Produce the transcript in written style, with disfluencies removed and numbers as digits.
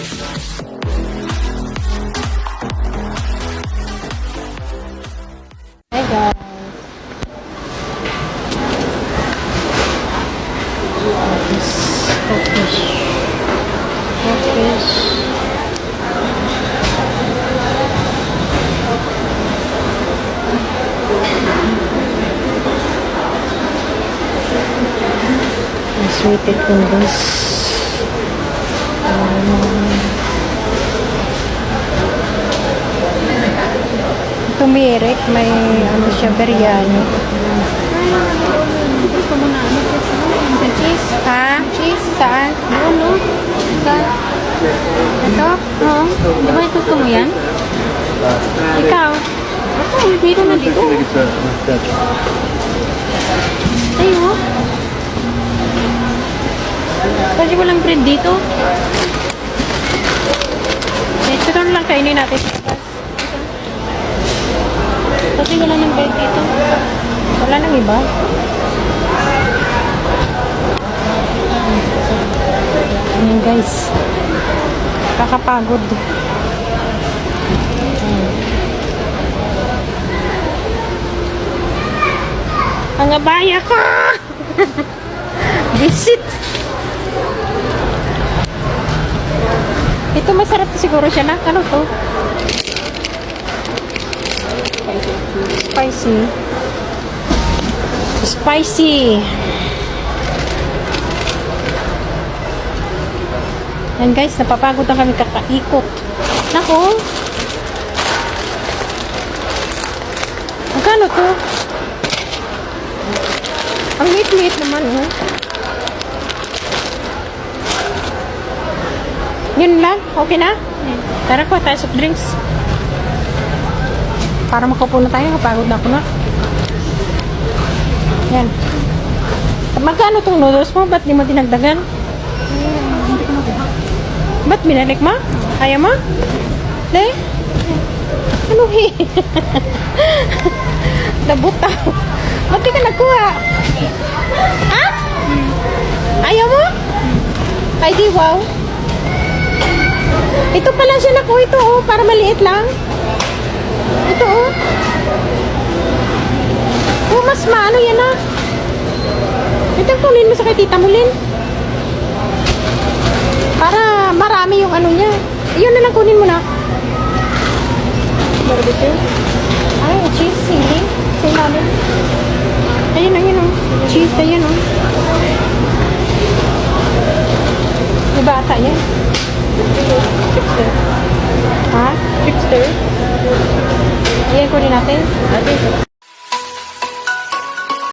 Hi guys. Fish. Sweeted noodles. Tumirik, may ano siya, biryani. Gusto mo na ano? Cheese? Ha? Cheese? Saan? Doon, no? Ito? Oo. Di ba gusto mo yan? Ikaw? Ako, dito na dito. Tayo. Kasi walang bread dito. Ito lang kainin natin. Kasi wala ng bread dito. Wala nang iba. Ayan guys. Kakapagod. Ang abaya ko! Visit! Ito masarap siguro siya na. Ano to? Spicy. Spicy. Yan guys, napapagod na kami kakaikot. Nako. Magkano to? Ang liit-liit naman, oh. Yun lang? Okay na? Tara ko, tayo soft drinks. Para makaupo na tayo, kapagod na ako na. Yan. Magkano tong noodles mo? Ba't di mo dinagdagan? Ba't binalik mo? Ayaw mo? De? Ano Nabuta. Ba't di ka nagkuha? Ha? Ayaw mo? Ay di, wow. Ito pala siya nakuha ito, oh. Para maliit lang. Ito, oh. Oh, mas maano yan, ah. Ito, kunin mo sa kay Tita Mulin. Para marami yung ano niya. Iyon na lang, kunin mo na. Barbecue. Ay, cheese, sili. Sa ilalim. Ayun, ayun, oh. Cheese, ayun, oh. May bata yan. Chipster. Ha? Chipster? Ayan, kunin natin.